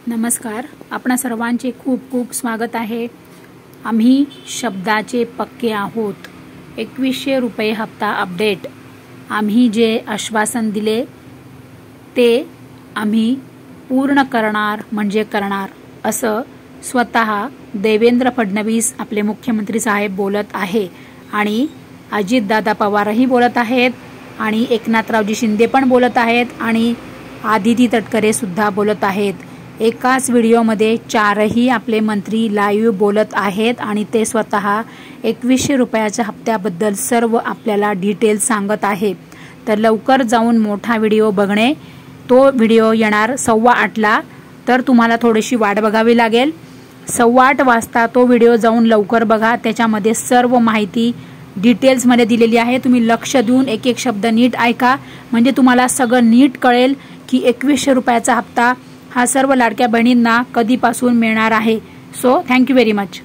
नमस्कार, आपणा सर्वांचे खूप खूप स्वागत आहे। आम्ही शब्दाचे पक्के आहोत। 2100 रुपये हप्ता अपडेट। आम्ही जे आश्वासन दिले ते आम्ही पूर्ण करणार म्हणजे करणार असं स्वतः देवेंद्र फडणवीस आपले मुख्यमंत्री साहेब बोलत आहे आणि अजितदादा पवारही बोलत आहेत आणि एकनाथरावजी शिंदे पण बोलत आहेत आणि आदिती तटकरे सुद्धा बोलत आहेत। एकाच व्हिडिओमध्ये चारही आपले मंत्री लाईव्ह बोलत आहेत आणि ते स्वतः 2100 रुपयाच्या हप्त्याबद्दल सर्व आपल्याला डिटेल सांगत आहे। तर लवकर जाऊन मोठा व्हिडिओ बघणे। तो व्हिडिओ येणार 8:15ला, तर तुम्हाला थोडीशी वाट बघावी लागेल। 8:15 वाजता तो व्हिडिओ जाऊन लवकर बघा। त्याच्यामध्ये सर्व माहिती डिटेल्स मध्ये दिलेली आहे। तुम्ही लक्ष देऊन एक एक शब्द नीट ऐका, म्हणजे तुम्हाला सगळं नीट कळेल की 2100 रुपयाचा हप्ता हा सर्व लाडक्या बहिणींना कधीपासून मिळणार आहे। So thank you very much.